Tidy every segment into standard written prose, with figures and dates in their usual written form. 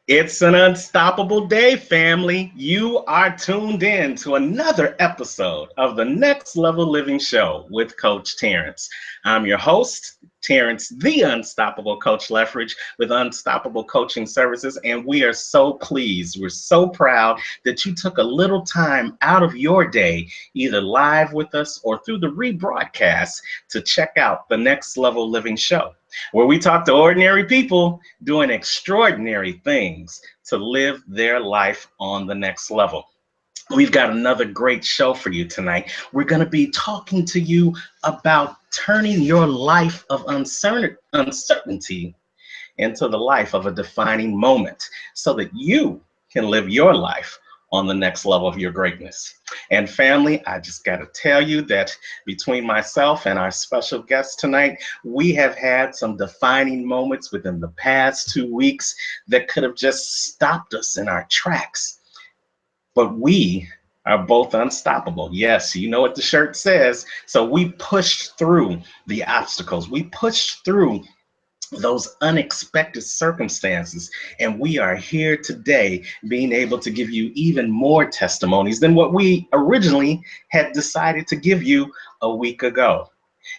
It's an unstoppable day, family. You are tuned in to another episode of the Next Level Living Show with Coach Terrence. I'm your host, Terrence, the Unstoppable Coach Leffridge with Unstoppable Coaching Services, and we are so pleased, we're so proud that you took a little time out of your day, either live with us or through the rebroadcast, to check out the Next Level Living Show, where we talk to ordinary people doing extraordinary things to live their life on the next level. We've got another great show for you tonight. We're going to be talking to you about turning your life of uncertainty into the life of a defining moment so that you can live your life on the next level of your greatness. And family, I just got to tell you that between myself and our special guest tonight, we have had some defining moments within the past 2 weeks that could have just stopped us in our tracks. But we are both unstoppable. Yes, you know what the shirt says. So we pushed through the obstacles. We pushed through those unexpected circumstances. And we are here today being able to give you even more testimonies than what we originally had decided to give you a week ago.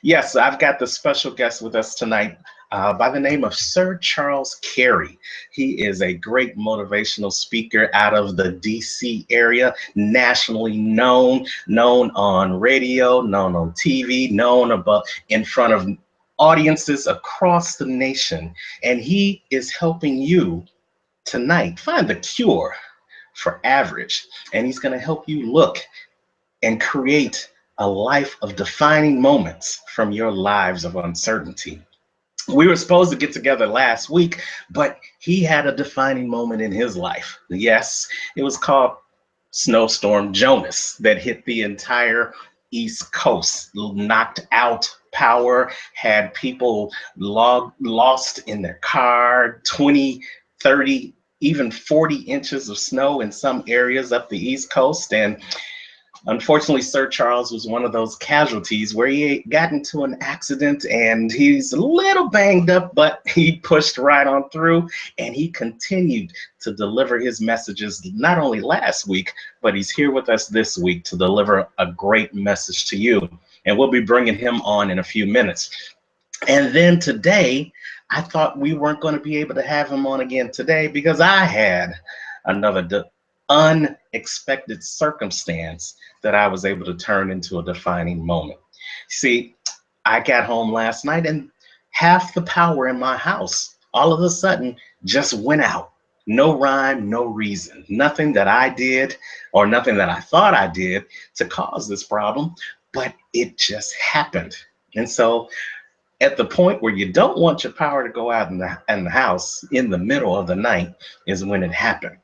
Yes, I've got the special guest with us tonight by the name of Sir Charles Carey. He is a great motivational speaker out of the DC area, nationally known on radio, known on TV, known above in front of audiences across the nation. And he is helping you tonight find the cure for average. And he's going to help you look and create a life of defining moments from your lives of uncertainty. We were supposed to get together last week, but he had a defining moment in his life. Yes, it was called Snowstorm Jonas that hit the entire East Coast, knocked out power, had people lost in their car, 20, 30, even 40 inches of snow in some areas up the East Coast. And unfortunately, Sir Charles was one of those casualties where he got into an accident and he's a little banged up, but he pushed right on through and he continued to deliver his messages not only last week, but he's here with us this week to deliver a great message to you. And we'll be bringing him on in a few minutes. And then today, I thought we weren't going to be able to have him on again today because I had another unexpected circumstance that I was able to turn into a defining moment. See, I got home last night and half the power in my house all of a sudden just went out. No rhyme, no reason, nothing that I did or nothing that I thought I did to cause this problem, but it just happened. And so at the point where you don't want your power to go out in the house in the middle of the night is when it happened.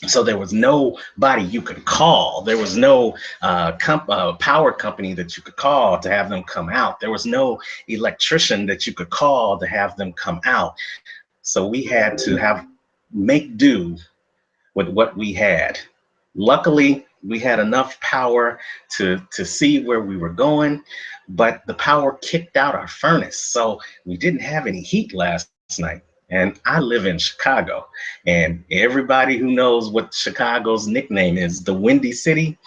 So there was nobody you could call. There was no power company that you could call to have them come out. There was no electrician that you could call to have them come out. So we had to make do with what we had. Luckily, we had enough power to see where we were going, but the power kicked out our furnace. So we didn't have any heat last night. And I live in Chicago, and everybody who knows what Chicago's nickname is, the Windy City,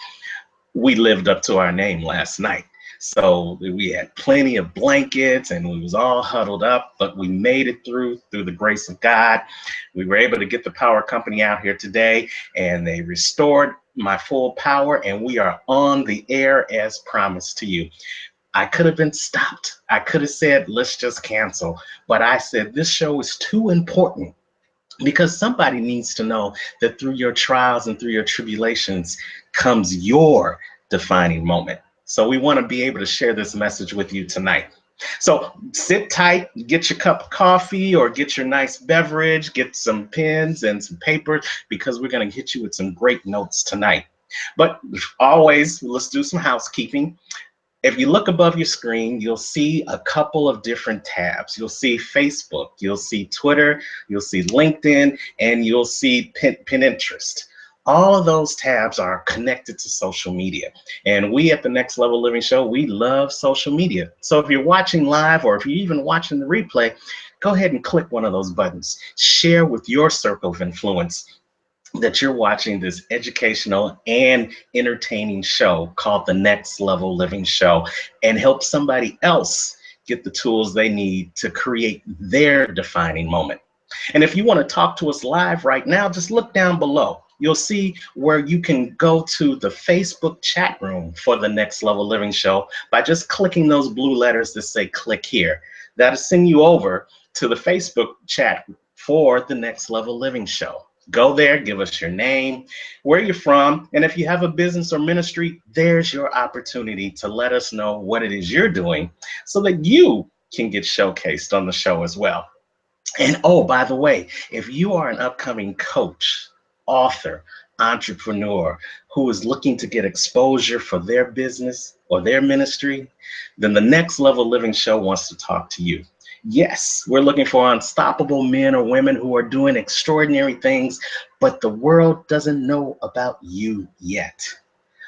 we lived up to our name last night. So we had plenty of blankets and we was all huddled up, but we made it through the grace of God. We were able to get the power company out here today and they restored my full power and we are on the air as promised to you. I could have been stopped. I could have said, let's just cancel. But I said, this show is too important because somebody needs to know that through your trials and through your tribulations comes your defining moment. So we want to be able to share this message with you tonight. So sit tight, get your cup of coffee or get your nice beverage, get some pens and some paper because we're going to hit you with some great notes tonight. But always, let's do some housekeeping. If you look above your screen, you'll see a couple of different tabs. You'll see Facebook, you'll see Twitter, you'll see LinkedIn, and you'll see Pinterest. All of those tabs are connected to social media. And we at the Next Level Living Show, we love social media. So if you're watching live or if you're even watching the replay, go ahead and click one of those buttons. Share with your circle of influence that you're watching this educational and entertaining show called the Next Level Living Show, and help somebody else get the tools they need to create their defining moment. And if you want to talk to us live right now, just look down below. You'll see where you can go to the Facebook chat room for the Next Level Living Show by just clicking those blue letters that say click here. That'll send you over to the Facebook chat for the Next Level Living Show. Go there, give us your name, where you're from, and if you have a business or ministry, there's your opportunity to let us know what it is you're doing so that you can get showcased on the show as well. And oh, by the way, if you are an upcoming coach, author, entrepreneur who is looking to get exposure for their business or their ministry, then the Next Level Living Show wants to talk to you. Yes, we're looking for unstoppable men or women who are doing extraordinary things, but the world doesn't know about you yet.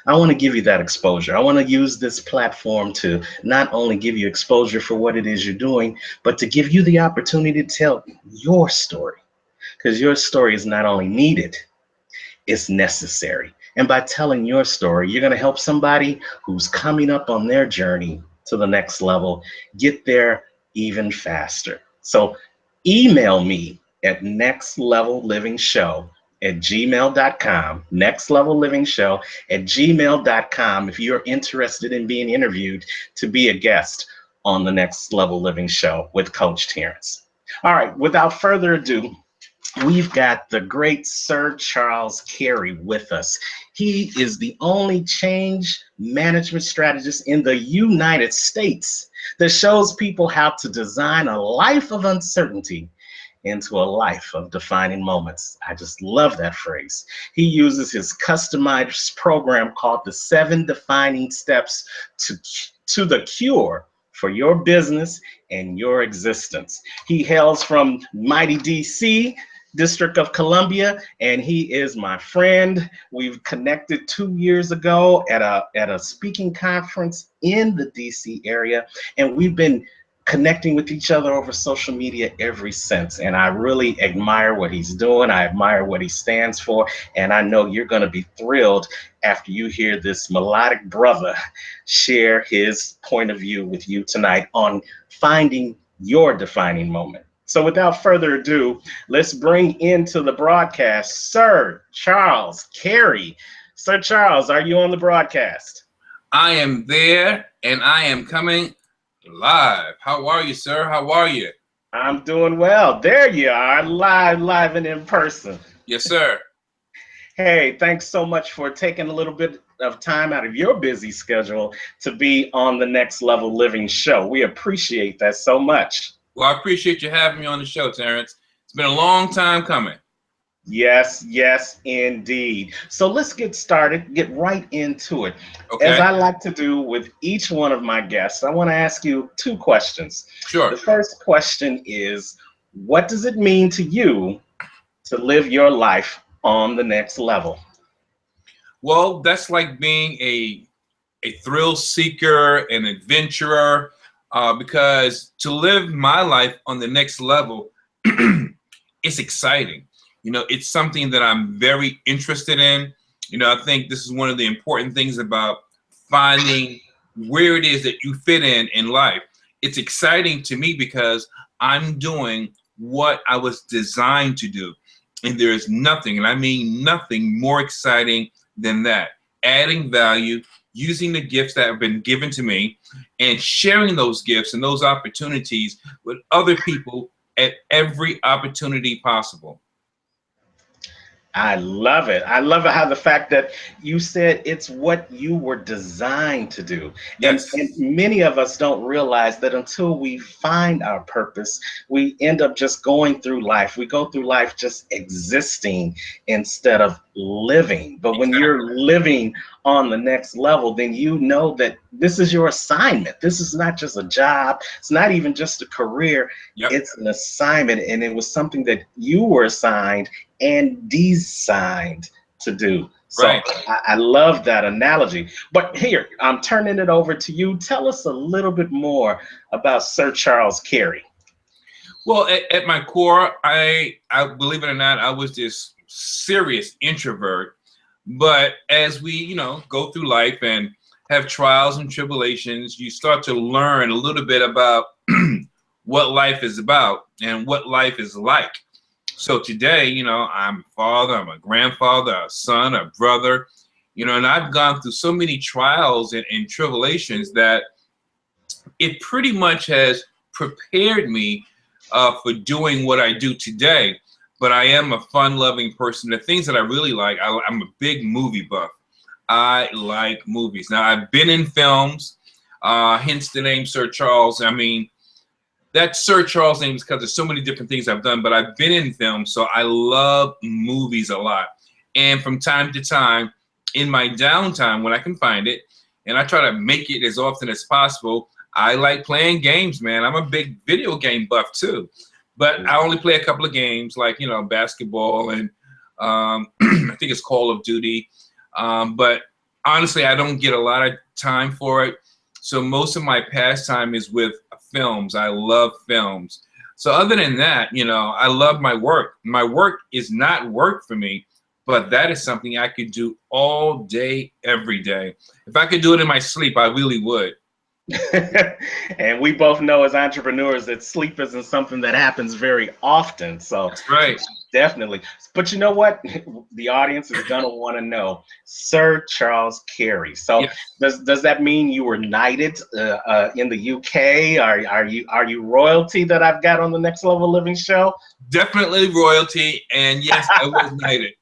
I want to give you that exposure. I want to use this platform to not only give you exposure for what it is you're doing, but to give you the opportunity to tell your story. Because your story is not only needed, it's necessary. And by telling your story, you're going to help somebody who's coming up on their journey to the next level get there even faster. So email me at nextlevellivingshow@gmail.com, nextlevellivingshow@gmail.com, if you're interested in being interviewed to be a guest on the Next Level Living Show with Coach Terrence. All right, without further ado, we've got the great Sir Charles Carey with us. He is the only change management strategist in the United States that shows people how to design a life of uncertainty into a life of defining moments. I just love that phrase. He uses his customized program called the 7 Defining Steps to the Cure for your business and your existence. He hails from mighty DC, District of Columbia, and he is my friend. We've connected 2 years ago at a speaking conference in the DC area, and we've been connecting with each other over social media ever since. And I really admire what he's doing. I admire what he stands for. And I know you're going to be thrilled after you hear this melodic brother share his point of view with you tonight on finding your defining moment. So without further ado, let's bring into the broadcast Sir Charles Carey. Sir Charles, are you on the broadcast? I am there, and I am coming live. How are you, sir? How are you? I'm doing well. There you are, live and in person. Yes, sir. Hey, thanks so much for taking a little bit of time out of your busy schedule to be on the Next Level Living Show. We appreciate that so much. Well, I appreciate you having me on the show, Terrence. It's been a long time coming. Yes, indeed. So let's get started, get right into it. Okay. As I like to do with each one of my guests, I want to ask you 2 questions. Sure. The first question is, what does it mean to you to live your life on the next level? Well, that's like being a thrill seeker, an adventurer, because to live my life on the next level, it's exciting. You know, it's something that I'm very interested in. You know, I think this is one of the important things about finding where it is that you fit in life. It's exciting to me because I'm doing what I was designed to do. And there is nothing, and I mean nothing, more exciting than that. Adding value, using the gifts that have been given to me, and sharing those gifts and those opportunities with other people at every opportunity possible. I love it. I love it how the fact that you said it's what you were designed to do. Yes. And many of us don't realize that until we find our purpose, we end up just going through life. We go through life just existing instead of living. But when you're living on the next level, then you know that this is your assignment. This is not just a job. It's not even just a career. Yep. It's an assignment. And it was something that you were assigned and designed to do. So Right. I love that analogy. But here, I'm turning it over to you. Tell us a little bit more about Sir Charles Carey. Well, at my core, I believe it or not, I was this serious introvert. But as we, go through life and have trials and tribulations, you start to learn a little bit about what life is about and what life is like. So today, I'm a father, I'm a grandfather, a son, a brother, and I've gone through so many trials and tribulations that it pretty much has prepared me for doing what I do today. But I am a fun-loving person. The things that I really like, I'm a big movie buff. I like movies. Now, I've been in films, hence the name Sir Charles. I mean, that Sir Charles name is because there's so many different things I've done, but I've been in films, so I love movies a lot. And from time to time, in my downtime, when I can find it, and I try to make it as often as possible, I like playing games, man. I'm a big video game buff too. But I only play a couple of games, like, basketball and I think it's Call of Duty. But honestly, I don't get a lot of time for it. So most of my pastime is with films. I love films. So other than that, I love my work. My work is not work for me, but that is something I could do all day, every day. If I could do it in my sleep, I really would. And we both know as entrepreneurs that sleep isn't something that happens very often. So That's right. definitely. But you know what? The audience is gonna want to know Sir Charles Carey. So Yes. does that mean you were knighted in the UK? Are you royalty that I've got on the Next Level Living show? Definitely royalty, and yes, I was knighted.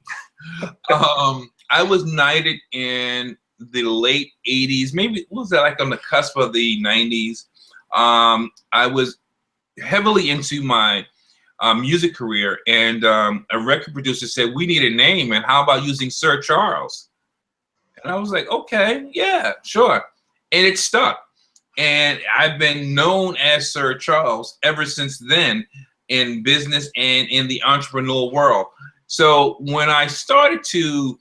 I was knighted in the late 80s, maybe what was that, like on the cusp of the 90s. I was heavily into my music career, and a record producer said, we need a name, and how about using Sir Charles? And I was like, okay, yeah, sure. And it stuck. And I've been known as Sir Charles ever since then in business and in the entrepreneurial world. So when I started to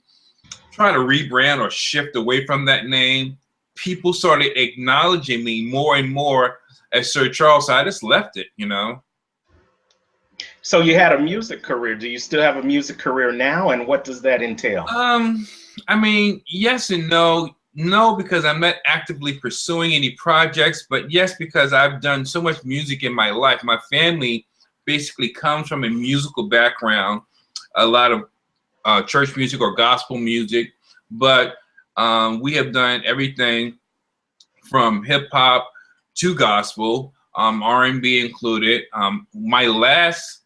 try to rebrand or shift away from that name, people started acknowledging me more and more as Sir Charles. So I just left it, So you had a music career. Do you still have a music career now? And what does that entail? I mean, yes and no. No, because I'm not actively pursuing any projects, but yes, because I've done so much music in my life. My family basically comes from a musical background, a lot of church music or gospel music, but we have done everything from hip hop to gospel, R&B included. My last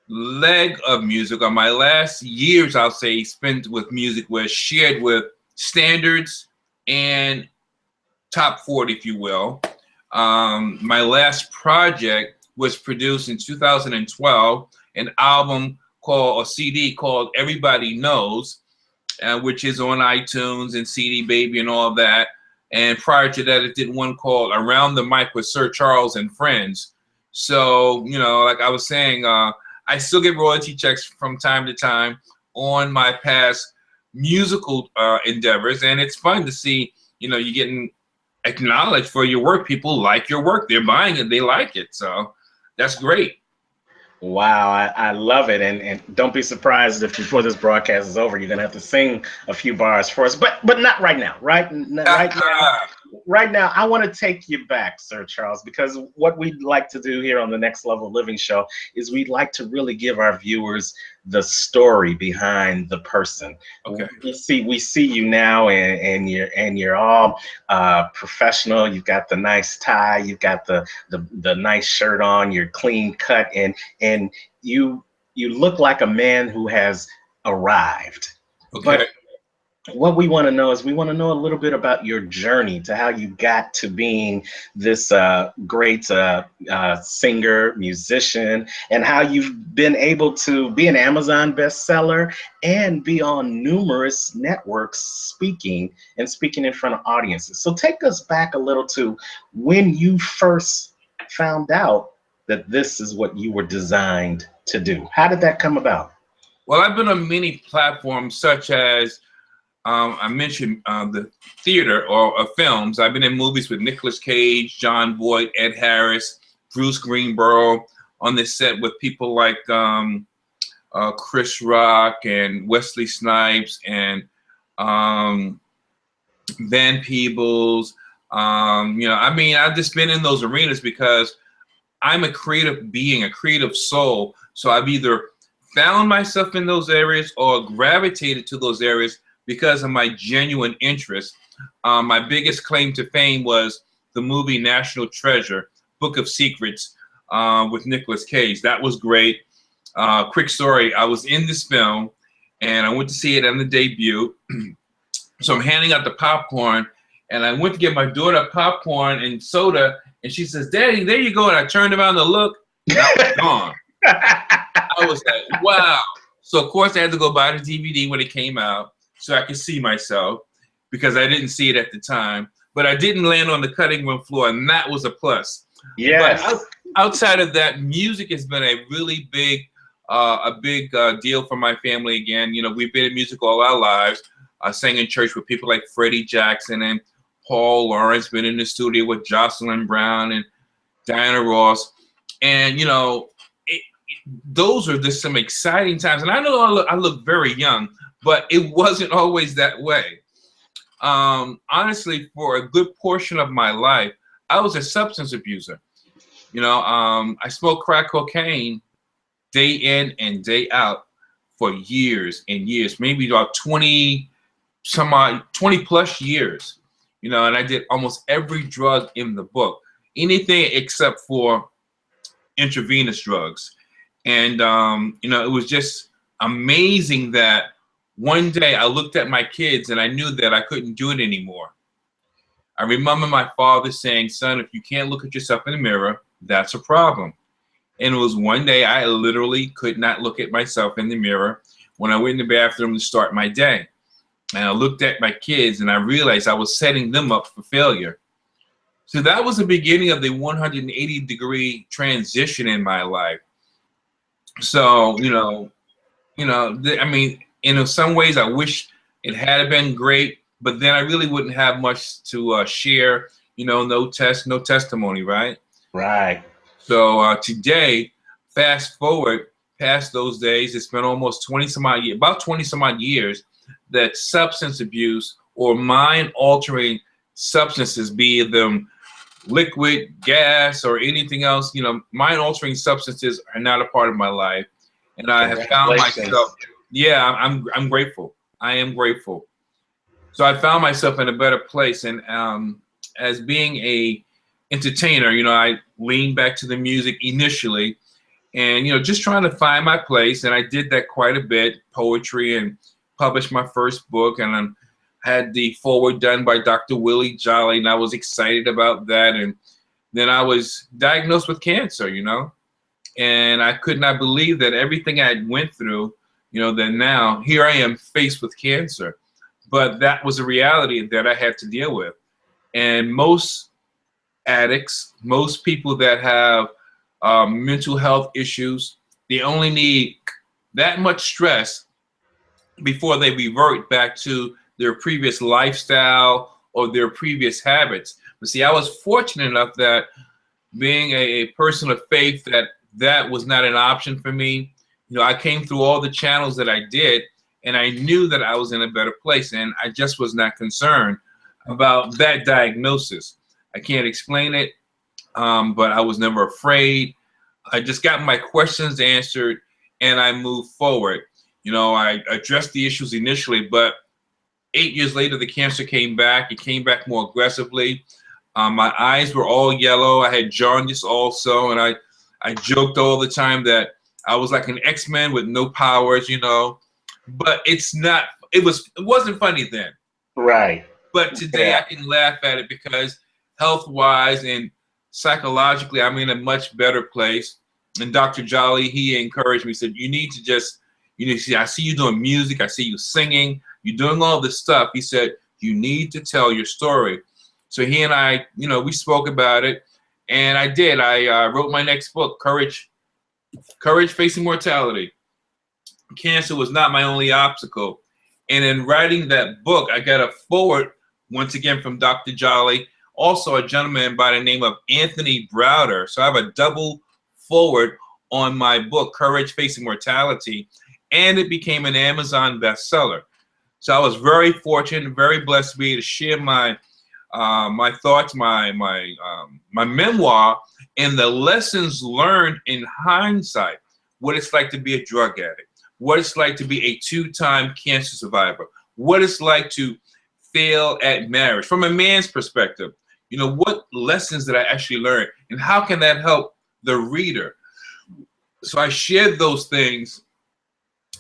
leg of music, or my last years, I'll say, spent with music was shared with standards and top 40, if you will. My last project was produced in 2012, an album called, a CD called Everybody Knows, which is on iTunes and CD Baby and all of that. And prior to that, it did one called Around the Mic with Sir Charles and Friends. So, like I was saying, I still get royalty checks from time to time on my past musical endeavors. And it's fun to see, you're getting acknowledged for your work. People like your work. They're buying it. They like it. So that's great. Wow, I love it, and don't be surprised if before this broadcast is over, you're gonna have to sing a few bars for us, but not right now, right? Right now, right now, I want to take you back, Sir Charles, because what we'd like to do here on the Next Level Living show is we'd like to really give our viewers the story behind the person. Okay. We see you now, and you're all professional. You've got the nice tie, you've got the nice shirt on, you're clean cut, and you look like a man who has arrived. Okay. But what we want to know is we want to know a little bit about your journey to how you got to being this great singer, musician, and how you've been able to be an Amazon bestseller and be on numerous networks speaking in front of audiences. So take us back a little to when you first found out that this is what you were designed to do. How did that come about? Well, I've been on many platforms such as I mentioned the theater or films. I've been in movies with Nicolas Cage, John Voight, Ed Harris, Bruce Greenborough, on the set with people like Chris Rock and Wesley Snipes and Van Peebles. I mean, I've just been in those arenas because I'm a creative being, a creative soul. So I've either found myself in those areas or gravitated to those areas because of my genuine interest. My biggest claim to fame was the movie National Treasure, Book of Secrets, with Nicolas Cage. That was great. Quick story, I was in this film and I went to see it on the debut. So I'm handing out the popcorn and I went to get my daughter popcorn and soda and she says, "Daddy, there you go." And I turned around to look and I was gone. I was like, wow. So of course I had to go buy the DVD when it came out so I could see myself because I didn't see it at the time. But I didn't land on the cutting room floor, and that was a plus. Yes. But outside of that, music has been a really big deal for my family. Again, we've been in music all our lives. I sang in church with people like Freddie Jackson and Paul Lawrence, been in the studio with Jocelyn Brown and Diana Ross. And, those are just some exciting times. And I know I look very young, but it wasn't always that way. Honestly, for a good portion of my life, I was a substance abuser. I smoked crack cocaine day in and day out for years and years, maybe about 20 plus years, and I did almost every drug in the book, anything except for intravenous drugs. And, it was just amazing that one day I looked at my kids and I knew that I couldn't do it anymore. I remember my father saying, "Son, if you can't look at yourself in the mirror, that's a problem." And it was one day I literally could not look at myself in the mirror when I went in the bathroom to start my day. And I looked at my kids and I realized I was setting them up for failure. So that was the beginning of the 180-degree transition in my life. So, I mean, in some ways I wish it had been great, but then I really wouldn't have much to share, no testimony, right? Right. So today, fast forward past those days, it's been almost 20 some odd years that substance abuse or mind-altering substances, be them liquid, gas, or anything else, mind-altering substances are not a part of my life. And I have found myself, I'm grateful. I am grateful. So I found myself in a better place. And as being a entertainer, I leaned back to the music initially and, just trying to find my place. And I did that quite a bit, poetry, and published my first book. And I had the foreword done by Dr. Willie Jolly, and I was excited about that. And then I was diagnosed with cancer, and I could not believe that everything I went through, that now here I am faced with cancer. But that was a reality that I had to deal with. And most addicts, most people that have mental health issues, they only need that much stress before they revert back to their previous lifestyle or their previous habits. But see, I was fortunate enough that being a person of faith, that was not an option for me. I came through all the channels that I did, and I knew that I was in a better place, and I just was not concerned about that diagnosis. I can't explain it, but I was never afraid. I just got my questions answered, and I moved forward. I addressed the issues initially, but 8 years later, the cancer came back. It came back more aggressively. My eyes were all yellow. I had jaundice also, and I joked all the time that I was like an X-Men with no powers, But it wasn't funny then. Right. But today I can laugh at it because health-wise and psychologically, I'm in a much better place. And Dr. Jolly, he encouraged me, said, you need to just, I see you doing music. I see you singing. You're doing all this stuff. He said, you need to tell your story. So he and I, we spoke about it. And I did. I wrote my next book, Courage Facing Mortality. cancer was not my only obstacle. And in writing that book, I got a forward once again from Dr. Jolly, also a gentleman by the name of Anthony Browder. So I have a double forward on my book, Courage Facing Mortality, and it became an Amazon bestseller. So I was very fortunate, very blessed to be able to share my my thoughts, my memoir, and the lessons learned in hindsight. What it's like to be a drug addict, what it's like to be a 2-time cancer survivor, what it's like to fail at marriage from a man's perspective. You know, what lessons did I actually learn, and how can that help the reader? So I shared those things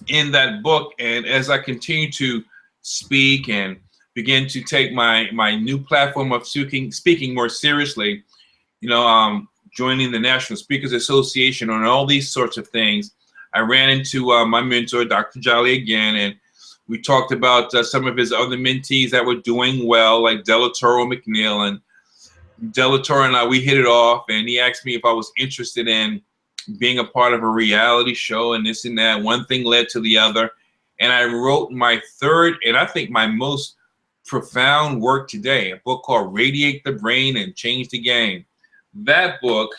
in that book, and as I continue to speak and begin to take my new platform of speaking more seriously, you know, joining the National Speakers Association on all these sorts of things, I ran into my mentor, Dr. Jolly, again, and we talked about some of his other mentees that were doing well, like Delatoro McNeil. And Delatoro and I, we hit it off, and he asked me if I was interested in being a part of a reality show and this and that. One thing led to the other, and I wrote my third, and I think my most profound work today, a book called Radiate the Brain and Change the Game. That book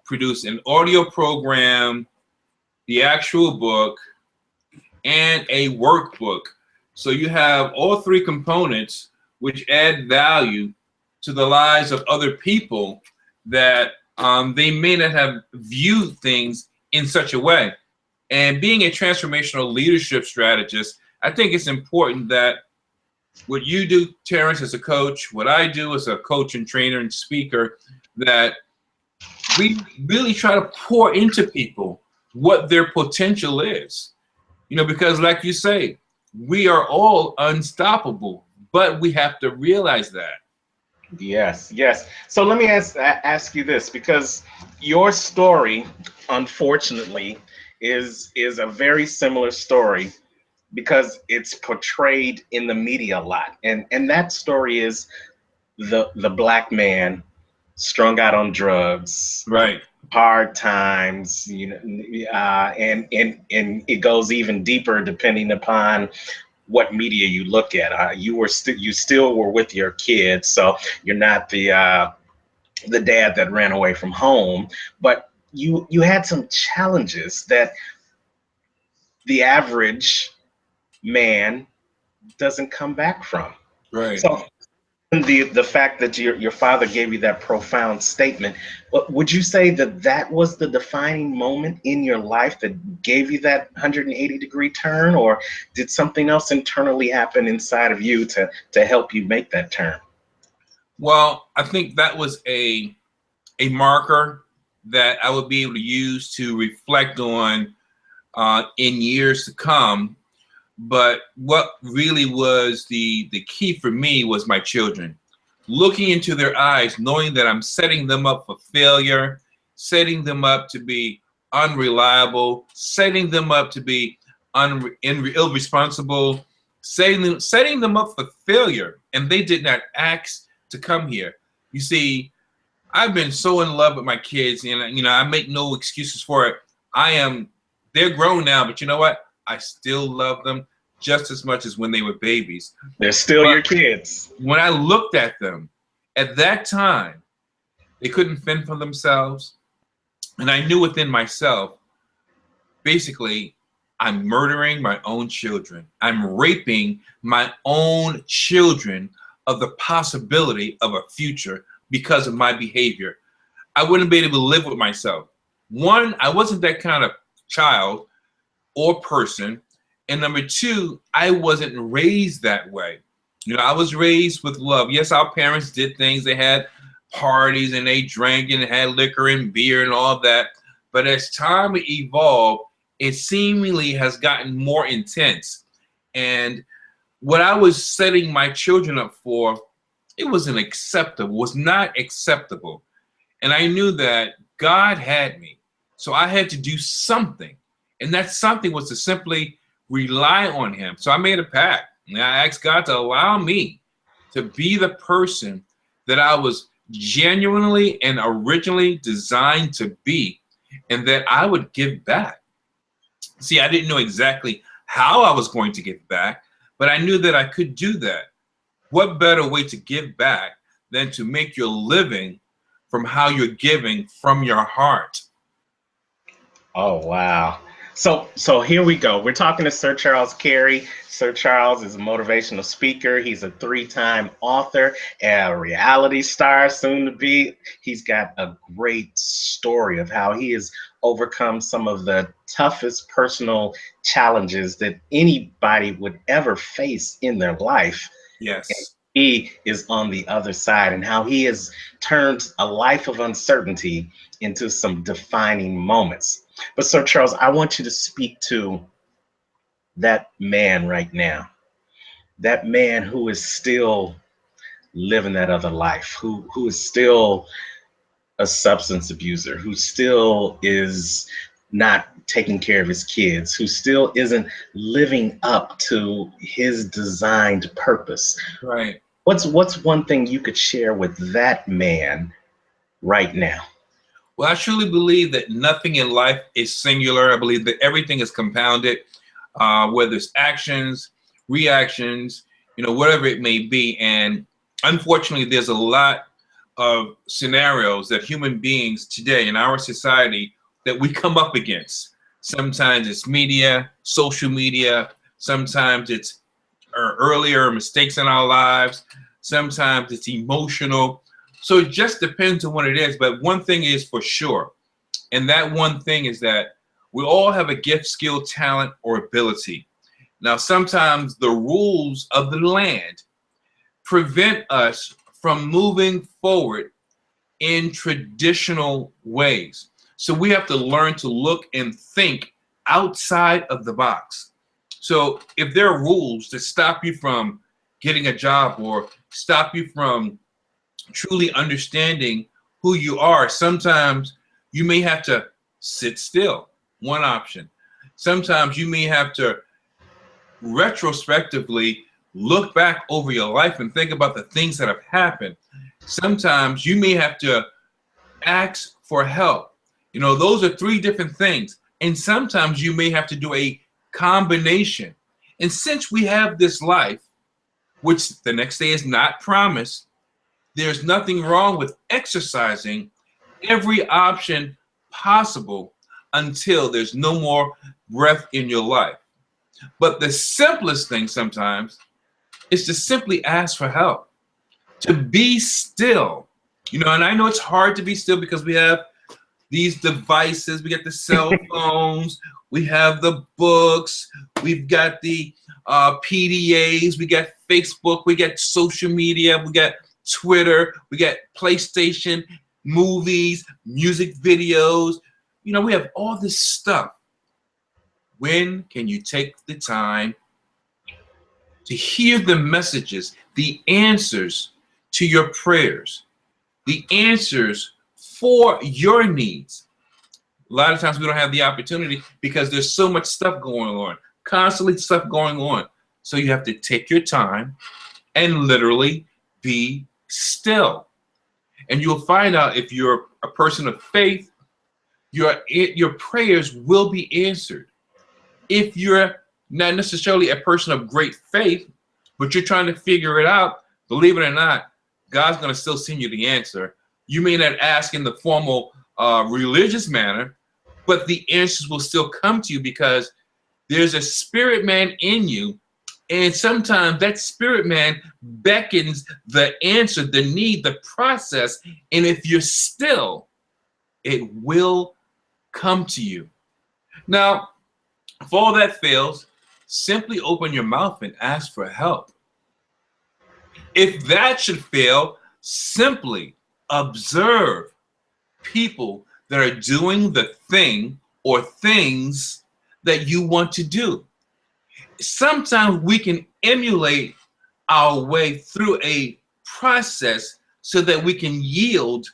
produced an audio program, the actual book, and a workbook. So you have all three components which add value to the lives of other people that they may not have viewed things in such a way. And being a transformational leadership strategist, I think it's important that what you do, Terrence, as a coach, what I do as a coach and trainer and speaker, that we really try to pour into people what their potential is. You know, because like you say, we are all unstoppable, but we have to realize that. Yes, yes. So let me ask you this, because your story, unfortunately, is a very similar story, because it's portrayed in the media a lot, and that story is the black man strung out on drugs, Right. hard times, you know, and it goes even deeper depending upon what media you look at. You still were with your kids, so you're not the dad that ran away from home, but you had some challenges that the average man doesn't come back from. Right. So the fact that your father gave you that profound statement, would you say that that was the defining moment in your life that gave you that 180-degree turn, or did something else internally happen inside of you to help you make that turn? Well, I think that was a marker that I would be able to use to reflect on in years to come. But what really was the key for me was my children. Looking into their eyes, knowing that I'm setting them up for failure, setting them up to be unreliable, setting them up to be irresponsible, setting them up for failure. And they did not ask to come here. You see, I've been so in love with my kids, and you know, I make no excuses for it. They're grown now, but you know what? I still love them just as much as when they were babies. They're still your kids. When I looked at them at that time, they couldn't fend for themselves. And I knew within myself, basically, I'm murdering my own children. I'm raping my own children of the possibility of a future because of my behavior. I wouldn't be able to live with myself. One, I wasn't that kind of child or person. And number two, I wasn't raised that way. You know, I was raised with love. Yes, our parents did things. They had parties and they drank and had liquor and beer and all of that. But as time evolved, it seemingly has gotten more intense. And what I was setting my children up for, it wasn't acceptable, was not acceptable. And I knew that God had me. So I had to do something. And that something was to simply rely on him. So I made a pact. And I asked God to allow me to be the person that I was genuinely and originally designed to be, and that I would give back. See, I didn't know exactly how I was going to give back, but I knew that I could do that. What better way to give back than to make your living from how you're giving from your heart? Oh, wow. So here we go. We're talking to Sir Charles Carey. Sir Charles is a motivational speaker. He's a three-time author, a reality star, soon to be. He's got a great story of how he has overcome some of the toughest personal challenges that anybody would ever face in their life. Yes. He is on the other side, and how he has turned a life of uncertainty into some defining moments. But Sir Charles, I want you to speak to that man right now, that man who is still living that other life, who is still a substance abuser, who still is not taking care of his kids, who still isn't living up to his designed purpose. Right. What's one thing you could share with that man right now? Well, I truly believe that nothing in life is singular. I believe that everything is compounded, whether it's actions, reactions, whatever it may be. And unfortunately, there's a lot of scenarios that human beings today in our society that we come up against. Sometimes it's media, social media. Sometimes it's earlier mistakes in our lives. Sometimes it's emotional. So it just depends on what it is. But one thing is for sure, and that one thing is that we all have a gift, skill, talent, or ability. Now, sometimes the rules of the land prevent us from moving forward in traditional ways. So we have to learn to look and think outside of the box. So if there are rules that stop you from getting a job or stop you from truly understanding who you are, sometimes you may have to sit still, one option. Sometimes you may have to retrospectively look back over your life and think about the things that have happened. Sometimes you may have to ask for help. Those are three different things. And sometimes you may have to do a combination. And since we have this life, which the next day is not promised, there's nothing wrong with exercising every option possible until there's no more breath in your life. But the simplest thing sometimes is to simply ask for help, to be still. And I know it's hard to be still because we have these devices, we got the cell phones, we have the books, we've got the PDAs, we got Facebook, we got social media, we got Twitter, we got PlayStation, movies, music videos. We have all this stuff. When can you take the time to hear the messages, the answers to your prayers, the answers for your needs? A lot of times we don't have the opportunity because there's so much stuff going on, constantly stuff going on. So you have to take your time and literally be still. And you'll find out if you're a person of faith, your prayers will be answered. If you're not necessarily a person of great faith, but you're trying to figure it out, believe it or not, God's going to still send you the answer. You may not ask in the formal religious manner, but the answers will still come to you because there's a spirit man in you. And sometimes that spirit man beckons the answer, the need, the process. And if you're still, it will come to you. Now, if all that fails, simply open your mouth and ask for help. If that should fail, simply observe people that are doing the thing or things that you want to do. Sometimes we can emulate our way through a process so that we can yield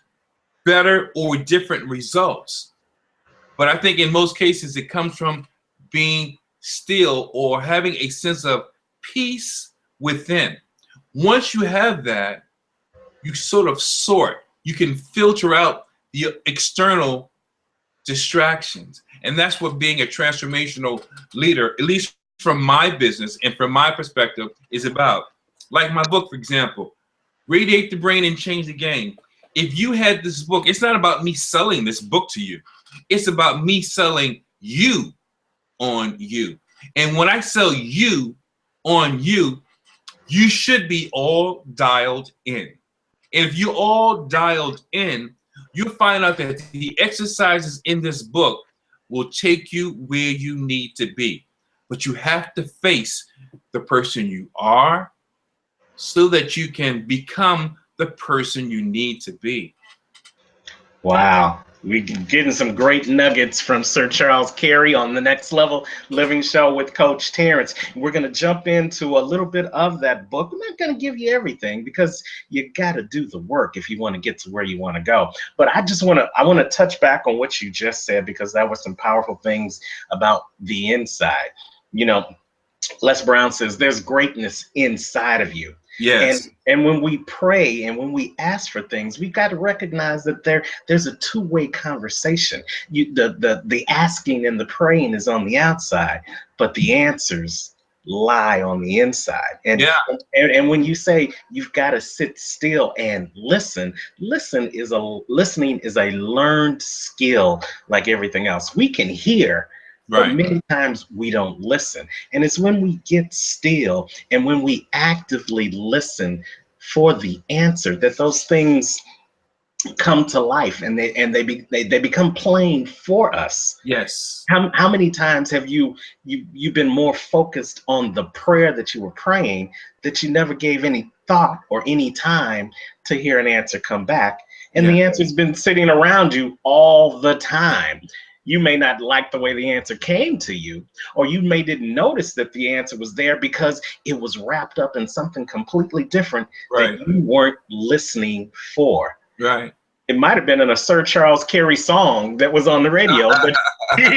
better or different results. But I think in most cases, it comes from being still or having a sense of peace within. Once you have that, you sort of sort. You can filter out the external distractions. And that's what being a transformational leader, at least from my business and from my perspective, is about. Like my book, for example, Radiate the Brain and Change the Game. If you had this book, it's not about me selling this book to you. It's about me selling you on you. And when I sell you on you, you should be all dialed in. And if you're all dialed in, you'll find out that the exercises in this book will take you where you need to be. But you have to face the person you are so that you can become the person you need to be. Wow. We're getting some great nuggets from Sir Charles Carey on the Next Level Living Show with Coach Terrence. We're going to jump into a little bit of that book. I'm not going to give you everything because you got to do the work if you want to get to where you want to go. But I want to touch back on what you just said, because that was some powerful things about the inside. You know, Les Brown says there's greatness inside of you. Yes. And when we pray and when we ask for things, we've got to recognize that there's a two-way conversation. The asking and the praying is on the outside, but the answers lie on the inside. And when you say you've got to sit still and listen, listening is a learned skill like everything else. We can hear. But many times we don't listen. And it's when we get still and when we actively listen for the answer that those things come to life and they become plain for us. Yes. How many times have you've been more focused on the prayer that you were praying that you never gave any thought or any time to hear an answer come back? And the answer's been sitting around you all the time. You may not like the way the answer came to you, or you may didn't notice that the answer was there because it was wrapped up in something completely different that you weren't listening for. Right. It might have been in a Sir Charles Carey song that was on the radio, but you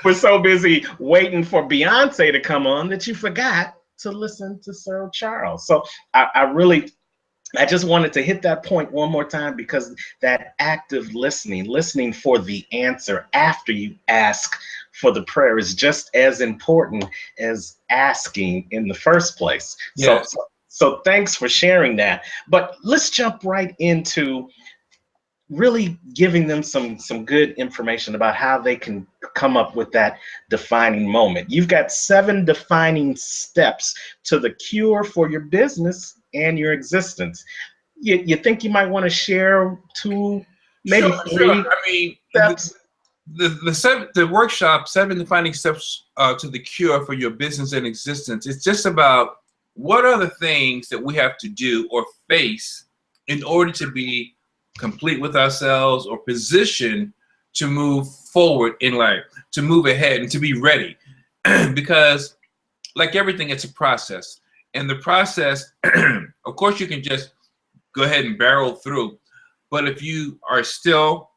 were so busy waiting for Beyonce to come on that you forgot to listen to Sir Charles. So I just wanted to hit that point one more time, because that active listening for the answer after you ask for the prayer is just as important as asking in the first place. Yes. So thanks for sharing that. But let's jump right into really giving them some good information about how they can come up with that defining moment. You've got 7 defining steps to the cure for your business and your existence. You think you might want to share 2, maybe 3 Sure. I mean, steps? The workshop, 7 defining steps to the cure for your business and existence. It's just about what are the things that we have to do or face in order to be complete with ourselves or positioned to move forward in life, to move ahead and to be ready. Because like everything, it's a process. And the process, of course, you can just go ahead and barrel through. But if you are still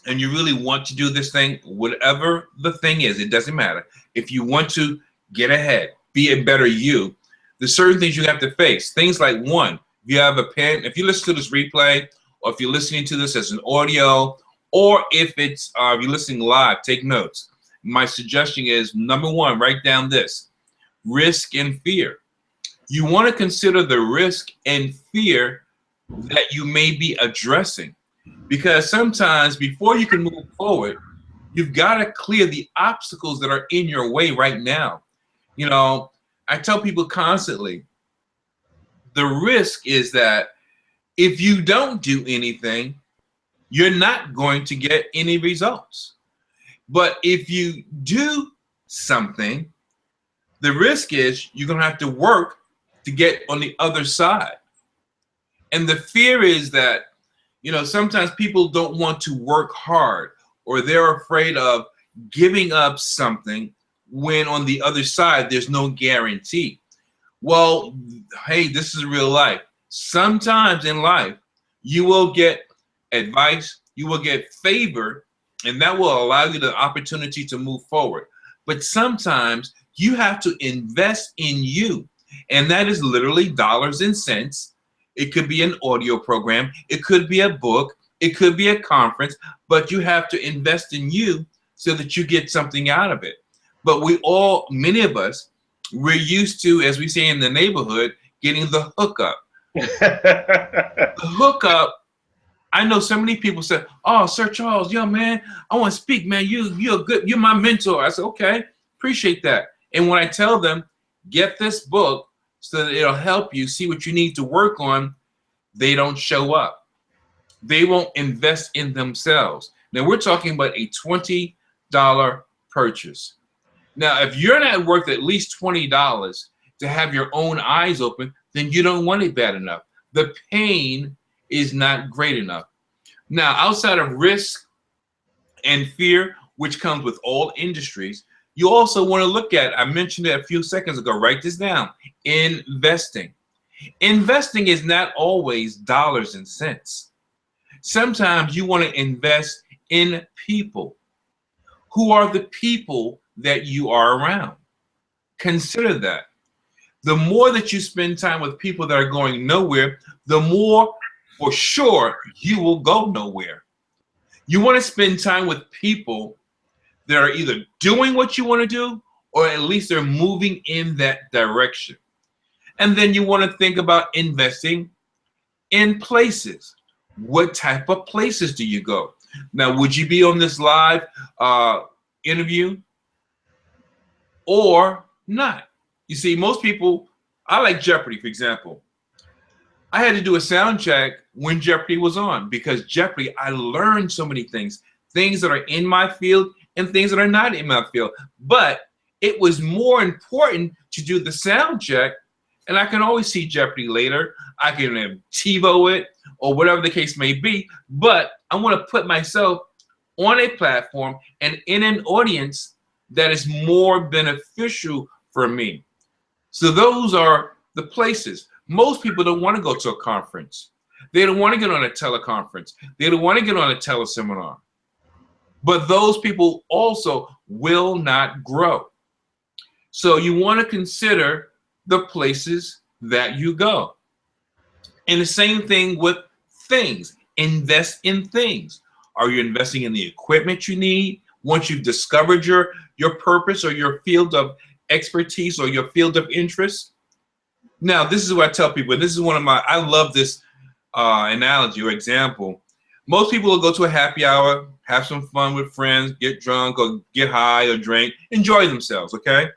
and you really want to do this thing, whatever the thing is, it doesn't matter. If you want to get ahead, be a better you, there's certain things you have to face. Things like, 1, if you have a pen, if you listen to this replay, or if you're listening to this as an audio, or if it's if you're listening live, take notes. My suggestion is, number 1, write down this: risk and fear. You want to consider the risk and fear that you may be addressing, because sometimes before you can move forward, you've got to clear the obstacles that are in your way right now. You know, I tell people constantly, the risk is that if you don't do anything, you're not going to get any results. But if you do something, the risk is you're going to have to work to get on the other side. And the fear is that, you know, sometimes people don't want to work hard, or they're afraid of giving up something when on the other side there's no guarantee. Well, hey, this is real life. Sometimes in life, you will get advice, you will get favor, and that will allow you the opportunity to move forward. But sometimes you have to invest in you, and that is literally dollars and cents. It could be an audio program, it could be a book, It could be a conference, but you have to invest in you so that you get something out of it. But many of us, we're used to, as we say in the neighborhood, getting the hookup. The hookup. I know so many people say, "Oh, Sir Charles, yo, man, I want to speak, man. You're my mentor." I said, "Okay, appreciate that." And when I tell them, get this book so that it'll help you see what you need to work on, they don't show up. They won't invest in themselves. Now we're talking about a $20 purchase. Now, if you're not worth at least $20 to have your own eyes open, then you don't want it bad enough. The pain is not great enough. Now, outside of risk and fear, which comes with all industries, you also want to look at, I mentioned it a few seconds ago, write this down, investing. Investing is not always dollars and cents. Sometimes you want to invest in people. Who are the people that you are around? Consider that. The more that you spend time with people that are going nowhere, the more for sure you will go nowhere. You want to spend time with people that are either doing what you want to do, or at least they're moving in that direction. And then you want to think about investing in places. What type of places do you go? Now, would you be on this live interview or not? You see, most people, I like Jeopardy, for example. I had to do a sound check when Jeopardy was on, because Jeopardy, I learned so many things that are in my field and things that are not in my field. But it was more important to do the sound check, and I can always see Jeopardy later. I can TiVo it or whatever the case may be, but I want to put myself on a platform and in an audience that is more beneficial for me. So those are the places. Most people don't want to go to a conference. They don't want to get on a teleconference. They don't want to get on a teleseminar. But those people also will not grow. So you want to consider the places that you go. And the same thing with things. Invest in things. Are you investing in the equipment you need once you've discovered your purpose or your field of expertise or your field of interest? Now, this is what I tell people. This is I love this analogy or example. Most people will go to a happy hour, have some fun with friends, get drunk or get high or drink, enjoy themselves, okay?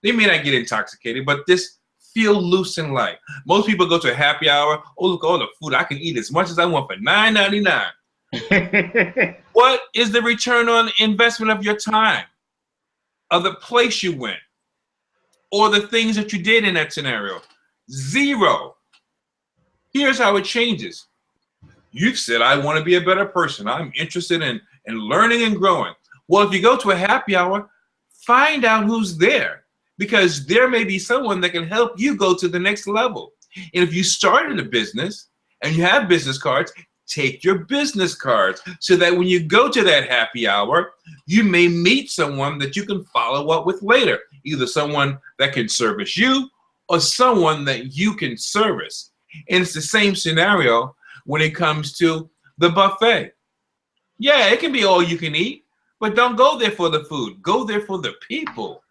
They may not get intoxicated, but this feel loose and light. Most people go to a happy hour, oh, look, all the food, I can eat as much as I want for $9.99. What is the return on investment of your time, of the place you went, or the things that you did in that scenario? Zero. Here's how it changes. You've said, I want to be a better person. I'm interested in learning and growing. Well, if you go to a happy hour, find out who's there, because there may be someone that can help you go to the next level. And if you started a business and you have business cards, take your business cards so that when you go to that happy hour, you may meet someone that you can follow up with later, either someone that can service you or someone that you can service. And it's the same scenario when it comes to the buffet. Yeah, it can be all you can eat, but don't go there for the food. Go there for the people.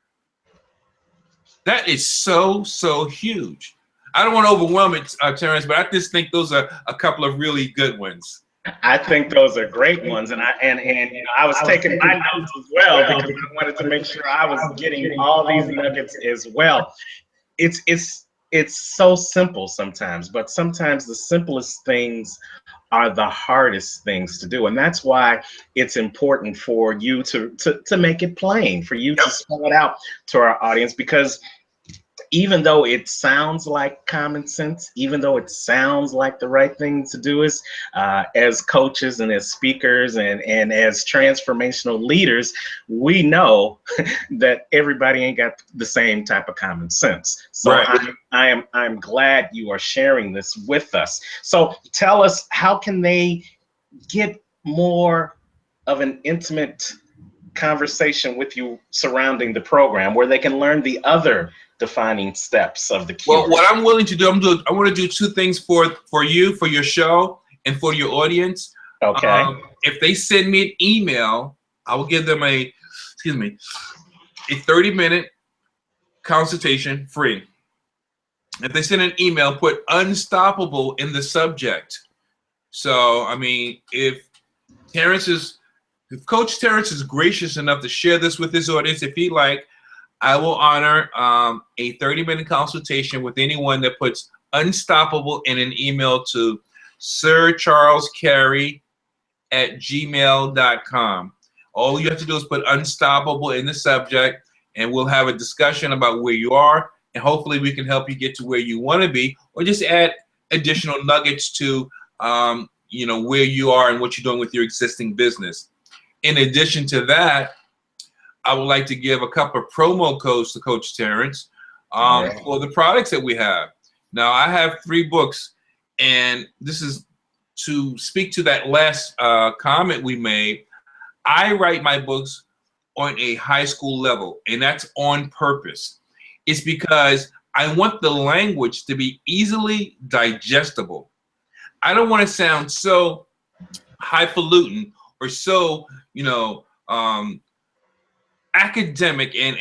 That is so, so huge. I don't want to overwhelm it, Terrence, but I just think those are a couple of really good ones. I think those are great ones, and I was taking my notes as well because I wanted to make sure I was getting all these nuggets as well. It's so simple sometimes, but sometimes the simplest things are the hardest things to do, and that's why it's important for you to make it plain, for you to spell it out to our audience, because even though it sounds like common sense, even though it sounds like the right thing to do, is as coaches and as speakers and as transformational leaders, we know that everybody ain't got the same type of common sense. So right. I'm glad you are sharing this with us. So tell us, how can they get more of an intimate conversation with you surrounding the program, where they can learn the other defining steps of the key? Well, what I'm willing to do, I want to do two things for you, for your show, and for your audience. Okay. If they send me an email, I will give them a 30-minute consultation free. If they send an email, put unstoppable in the subject. So, I mean, if Coach Terrence is gracious enough to share this with his audience, if he'd like, I will honor a 30-minute consultation with anyone that puts unstoppable in an email to sircharlescarey@gmail.com. All you have to do is put unstoppable in the subject, and we'll have a discussion about where you are, and hopefully we can help you get to where you want to be, or just add additional nuggets to where you are and what you're doing with your existing business. In addition to that, I would like to give a couple of promo codes to Coach Terrence for the products that we have. Now, I have 3 books, and this is to speak to that last comment we made. I write my books on a high school level, and that's on purpose. It's because I want the language to be easily digestible. I don't want to sound so highfalutin or so, academic and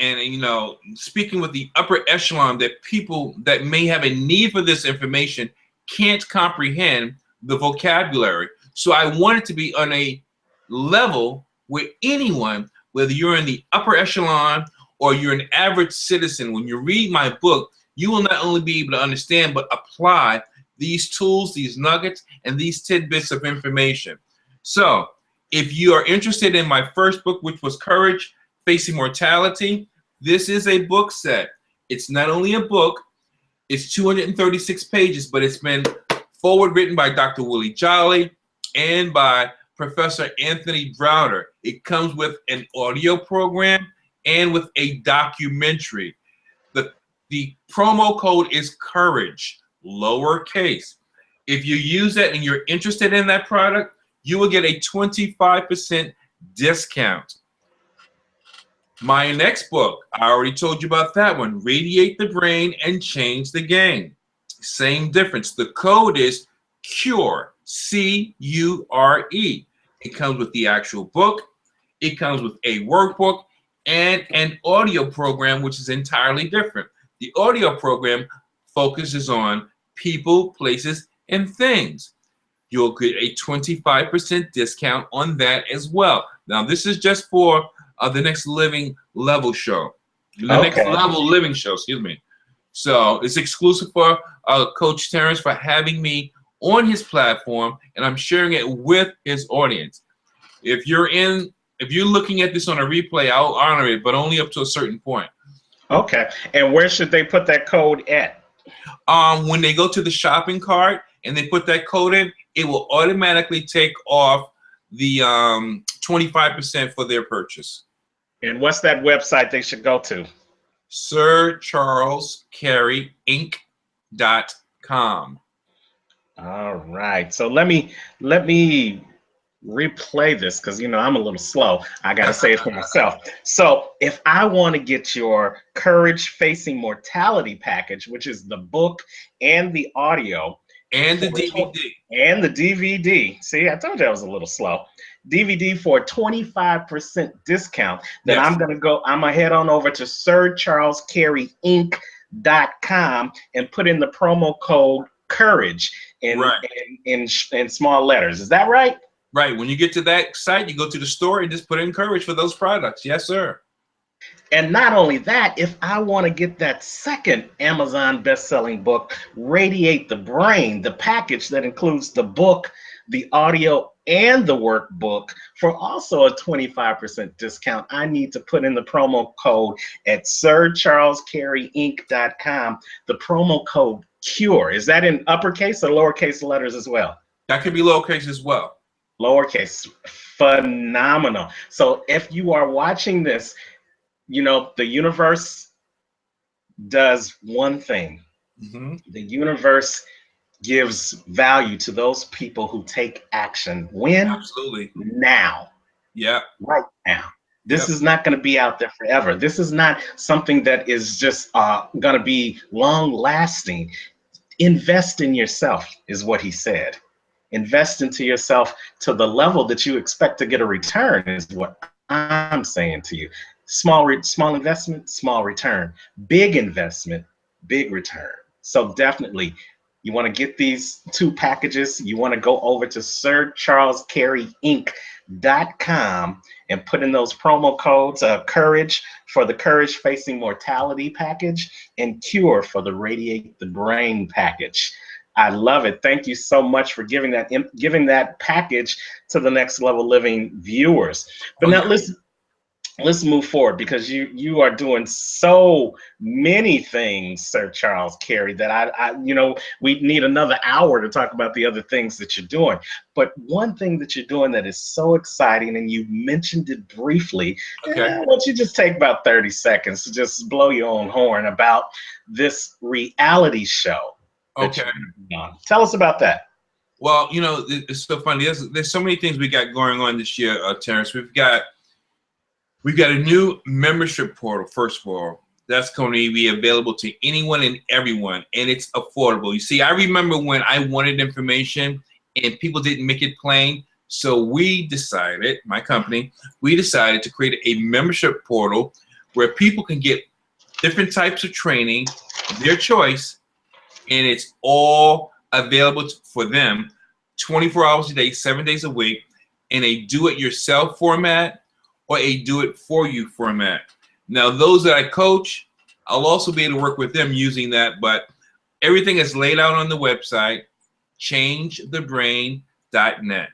speaking with the upper echelon that people that may have a need for this information can't comprehend the vocabulary. So I want it to be on a level where anyone, whether you're in the upper echelon or you're an average citizen, when you read my book, you will not only be able to understand but apply these tools, these nuggets, and these tidbits of information. So if you are interested in my first book, which was Courage, Facing Mortality, this is a book set. It's not only a book, it's 236 pages, but it's been forward written by Dr. Willie Jolly and by Professor Anthony Browder. It comes with an audio program and with a documentary. The promo code is Courage, lowercase. If you use that and you're interested in that product, you will get a 25% discount. My next book, I already told you about that one, Radiate the Brain and Change the Game. Same difference. The code is CURE, C-U-R-E. It comes with the actual book. It comes with a workbook and an audio program, which is entirely different. The audio program focuses on people, places, and things. You'll get a 25% discount on that as well. Now, this is just for the Next Living Level show. Next Level Living show, excuse me. So it's exclusive for Coach Terrence for having me on his platform, and I'm sharing it with his audience. If you're looking at this on a replay, I'll honor it, but only up to a certain point. Okay. And where should they put that code at? When they go to the shopping cart and they put that code in, it will automatically take off the 25% for their purchase. And what's that website they should go to? sircharlescarey.com. All right. So let me replay this because I'm a little slow. I gotta say it for myself. So if I want to get your Courage Facing Mortality package, which is the book and the audio and the DVD and the DVD, see, I told you I was a little slow. DVD for a 25% discount, then yes. I'm gonna head on over to sircharlescareyinc.com and put in the promo code Courage in small letters. Is that right? Right. When you get to that site, you go to the store and just put in Courage for those products. Yes, sir. And not only that, if I want to get that second Amazon best-selling book, Radiate the Brain, the package that includes the book, the audio, and the workbook for also a 25% discount, I need to put in the promo code at sircharlescareyinc.com, the promo code CURE. Is that in uppercase or lowercase letters as well? That could be lowercase as well. Lowercase. Phenomenal. So if you are watching this, the universe does one thing. Mm-hmm. The universe gives value to those people who take action. When? Absolutely. Now. Yeah. Right now. This is not going to be out there forever. This is not something that is just going to be long lasting. Invest in yourself is what he said. Invest into yourself to the level that you expect to get a return is what I'm saying to you. Small investment, small return. Big investment, big return. So definitely, you want to get these two packages. You want to go over to SirCharlesCarryInc.com and put in those promo codes, Courage for the Courage Facing Mortality package and Cure for the Radiate the Brain package. I love it. Thank you so much for giving that package to the Next Level Living viewers. But now let's move forward, because you are doing so many things, Sir Charles Carey, that I we need another hour to talk about the other things that you're doing. But one thing that you're doing that is so exciting, and you mentioned it briefly, why don't you just take about 30 seconds to just blow your own horn about this reality show? Okay. Tell us about that. Well, it's so funny. There's so many things we got going on this year, Terrence. We've got a new membership portal, first of all, that's going to be available to anyone and everyone, and it's affordable. You see, I remember when I wanted information and people didn't make it plain, so we decided, my company, to create a membership portal where people can get different types of training, their choice, and it's all available for them 24 hours a day, 7 days a week, in a do-it-yourself format or a do-it-for-you format. Now, those that I coach, I'll also be able to work with them using that, but everything is laid out on the website, changethebrain.net.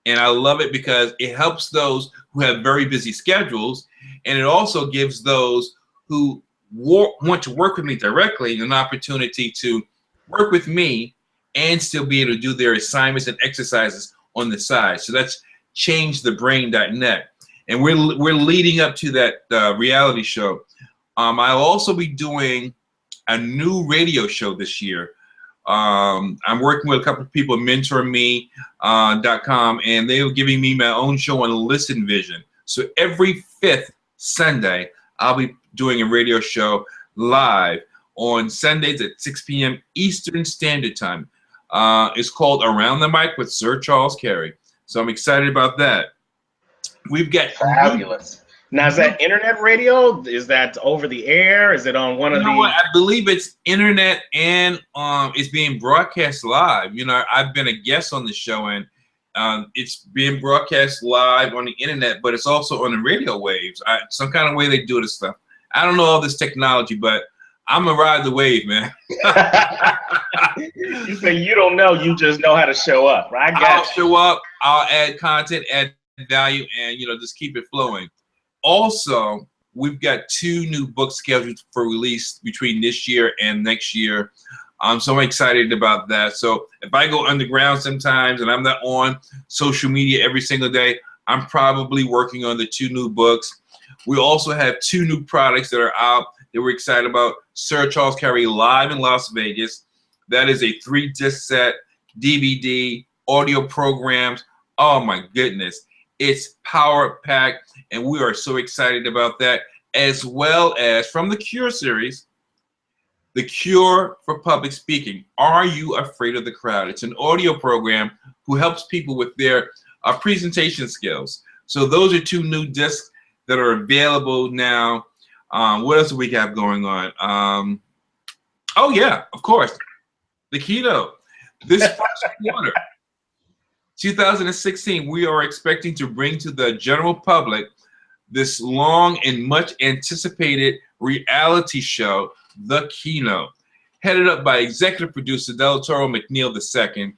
And I love it because it helps those who have very busy schedules, and it also gives those who want to work with me directly an opportunity to work with me and still be able to do their assignments and exercises on the side. So that's changethebrain.net. And we're leading up to that reality show. I'll also be doing a new radio show this year. I'm working with a couple of people at MentorMe.com, and they were giving me my own show on Listen Vision. So every 5th Sunday, I'll be doing a radio show live on Sundays at 6 p.m. Eastern Standard Time. It's called Around the Mic with Sir Charles Carey. So I'm excited about that. We've got fabulous. Now, is that internet radio? Is that over the air? Is it on one of the? What? I believe it's internet, and it's being broadcast live. I've been a guest on the show, and it's being broadcast live on the internet, but it's also on the radio waves. Some kind of way they do this stuff. I don't know all this technology, but I'm gonna ride the wave, man. You say you don't know, you just know how to show up, right? I'll show up. I'll add content, add value, and just keep it flowing. Also, we've got 2 new books scheduled for release between this year and next year. So I'm excited about that. So if I go underground sometimes and I'm not on social media every single day, I'm probably working on the 2 new books. We also have 2 new products that are out that we're excited about. Sir Charles Carey Live in Las Vegas. That is a 3-disc set, DVD, audio programs. Oh my goodness. It's power packed, and we are so excited about that, as well as from the Cure series, The Cure for Public Speaking. Are you afraid of the crowd? It's an audio program who helps people with their presentation skills. So those are 2 new discs that are available now. What else do we have going on? Oh yeah, of course, the keynote. This first quarter, 2016, we are expecting to bring to the general public this long and much anticipated reality show, The Keynote, headed up by executive producer Del Toro McNeil II,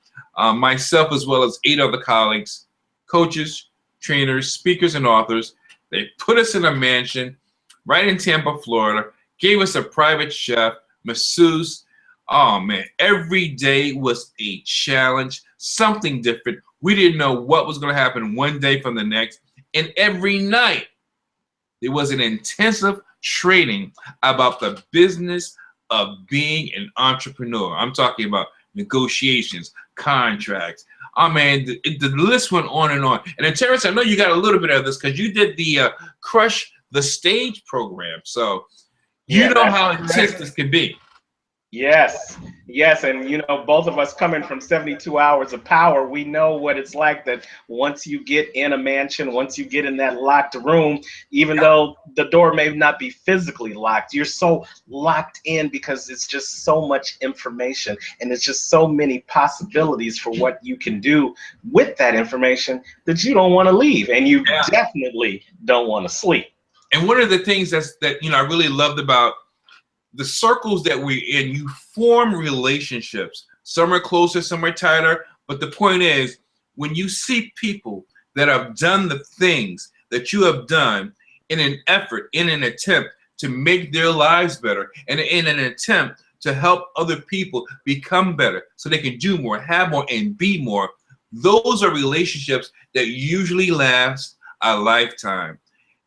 myself, as well as 8 other colleagues, coaches, trainers, speakers, and authors. They put us in a mansion right in Tampa, Florida, gave us a private chef, masseuse. Oh man, every day was a challenge, something different. We didn't know what was going to happen one day from the next. And every night, there was an intensive training about the business of being an entrepreneur. I'm talking about negotiations, contracts. Oh man, the list went on and on. And then Terrence, I know you got a little bit of this because you did the Crush the Stage program. So you know how intense this can be. Yes, yes, and both of us coming from 72 hours of power, we know what it's like that once you get in a mansion, once you get in that locked room, even though the door may not be physically locked, you're so locked in because it's just so much information and it's just so many possibilities for what you can do with that information that you don't want to leave and you Yeah. definitely don't want to sleep. And one of the things that I really loved about the circles that we're in, you form relationships. Some are closer, some are tighter. But the point is, when you see people that have done the things that you have done in an effort, in an attempt to make their lives better, and in an attempt to help other people become better so they can do more, have more, and be more, those are relationships that usually last a lifetime.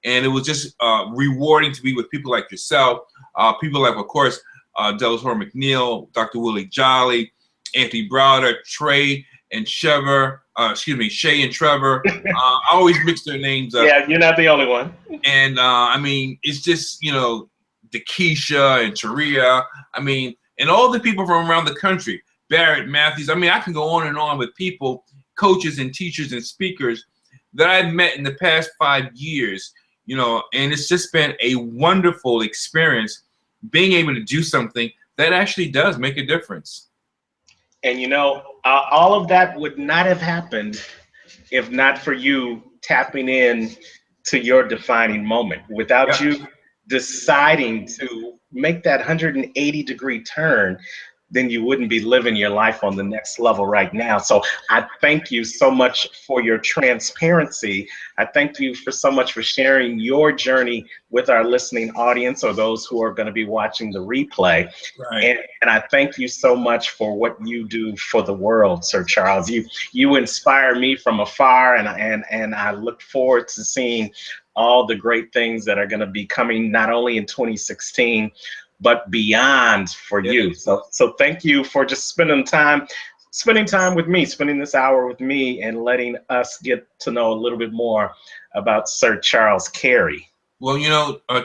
And it was just rewarding to be with people like yourself, people like, of course, Delator McNeil, Dr. Willie Jolly, Anthony Browder, Trey and Trevor, Shay and Trevor. I always mix their names up. Yeah, you're not the only one. And it's just, Dakisha and Taria. And all the people from around the country, Barrett Matthews. I can go on and on with people, coaches and teachers and speakers that I've met in the past 5 years. And it's just been a wonderful experience being able to do something that actually does make a difference. And all of that would not have happened if not for you tapping in to your defining moment. Without you deciding to make that 180-degree turn, then you wouldn't be living your life on the next level right now. So I thank you so much for your transparency. I thank you so much for sharing your journey with our listening audience or those who are going to be watching the replay. Right. And I thank you so much for what you do for the world, Sir Charles. You inspire me from afar, and I look forward to seeing all the great things that are going to be coming not only in 2016, but beyond for you. So thank you for just spending time with me, spending this hour with me, and letting us get to know a little bit more about Sir Charles Carey. Well,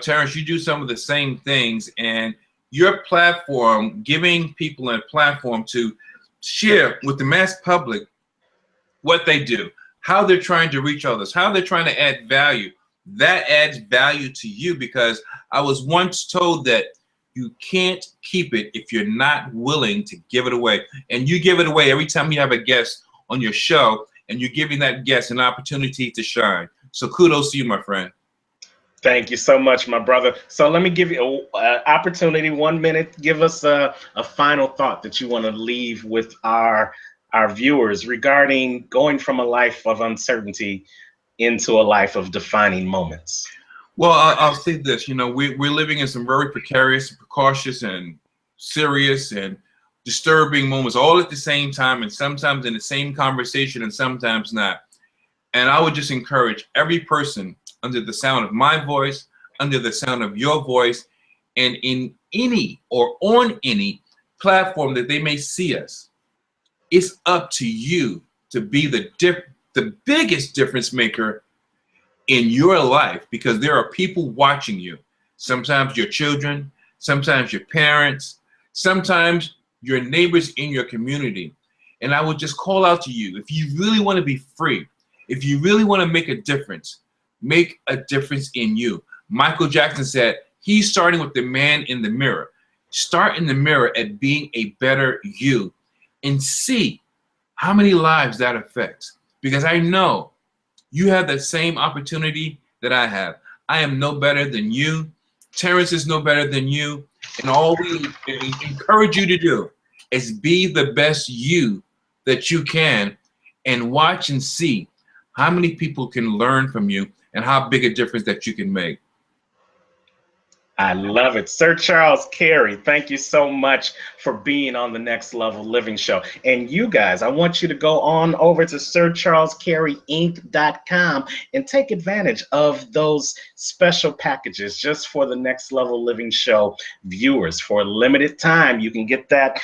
Terrence, you do some of the same things, and your platform, giving people a platform to share with the mass public what they do, how they're trying to reach others, how they're trying to add value. That adds value to you, because I was once told that you can't keep it if you're not willing to give it away. And you give it away every time you have a guest on your show, and you're giving that guest an opportunity to shine. So kudos to you, my friend. Thank you so much, my brother. So let me give you an opportunity, 1 minute. Give us a final thought that you want to leave with our viewers regarding going from a life of uncertainty into a life of defining moments. Well, I'll say this, we're living in some very precarious, precautious, and serious and disturbing moments all at the same time, and sometimes in the same conversation and sometimes not. And I would just encourage every person under the sound of my voice, under the sound of your voice, and in any or on any platform that they may see us, it's up to you to be the biggest difference maker in your life, because there are people watching you. Sometimes your children, sometimes your parents, sometimes your neighbors in your community. And I would just call out to you, if you really want to be free, if you really want to make a difference in you. Michael Jackson said, he's starting with the man in the mirror. Start in the mirror at being a better you and see how many lives that affects. Because I know you have the same opportunity that I have. I am no better than you. Terrence is no better than you. And all we encourage you to do is be the best you that you can, and watch and see how many people can learn from you and how big a difference that you can make. I love it. Sir Charles Carey, thank you so much for being on the Next Level Living Show. And you guys, I want you to go on over to sircharlescareyinc.com and take advantage of those special packages just for the Next Level Living Show viewers. For a limited time, you can get that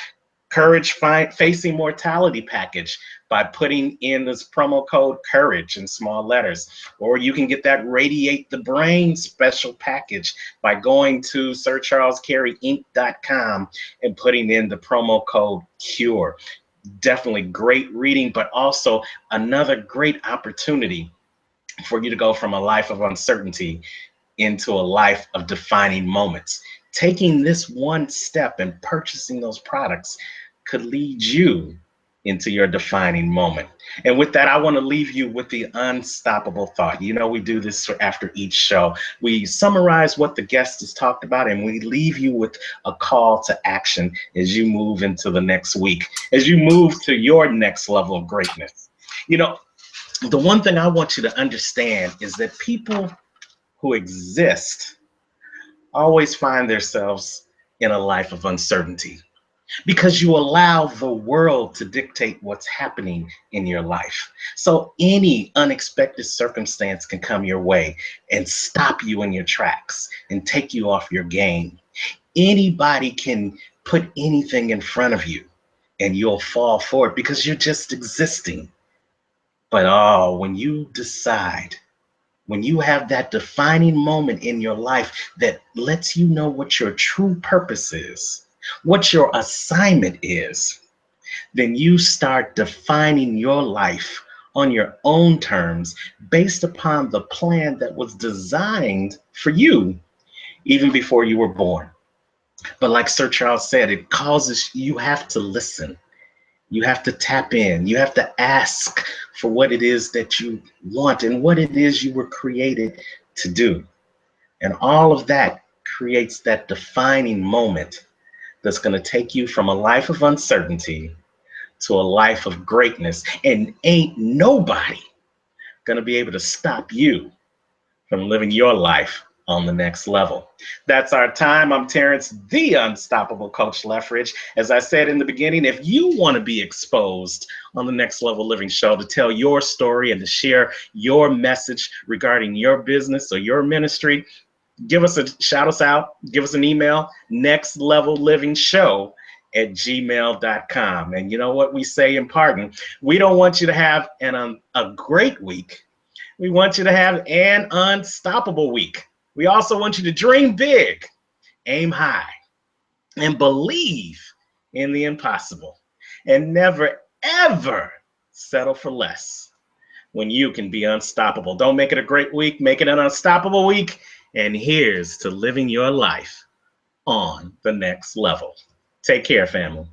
Courage Facing Mortality package by putting in this promo code COURAGE in small letters. Or you can get that Radiate the Brain special package by going to sircharlescareyinc.com and putting in the promo code CURE. Definitely great reading, but also another great opportunity for you to go from a life of uncertainty into a life of defining moments. Taking this one step and purchasing those products could lead you into your defining moment. And with that, I want to leave you with the unstoppable thought. You know, we do this after each show. We summarize what the guest has talked about, and we leave you with a call to action as you move into the next week, as you move to your next level of greatness. You know, the one thing I want you to understand is that people who exist always find themselves in a life of uncertainty because you allow the world to dictate what's happening in your life. So any unexpected circumstance can come your way and stop you in your tracks and take you off your game. Anybody can put anything in front of you and you'll fall for it because you're just existing. But when you decide, when you have that defining moment in your life that lets you know what your true purpose is, what your assignment is, then you start defining your life on your own terms based upon the plan that was designed for you even before you were born. But like Sir Charles said, it causes you have to listen. You have to tap in. You have to ask for what it is that you want and what it is you were created to do. And all of that creates that defining moment that's going to take you from a life of uncertainty to a life of greatness. And ain't nobody going to be able to stop you from living your life on the next level. That's our time. I'm Terrence, the Unstoppable Coach Lethbridge. As I said in the beginning, if you want to be exposed on the Next Level Living show to tell your story and to share your message regarding your business or your ministry, shout us out, give us an email, nextlevelliving.show@gmail.com. And you know what we say in pardon? We don't want you to have a great week. We want you to have an unstoppable week. We also want you to dream big, aim high, and believe in the impossible. And never, ever settle for less when you can be unstoppable. Don't make it a great week, make it an unstoppable week. And here's to living your life on the next level. Take care, family.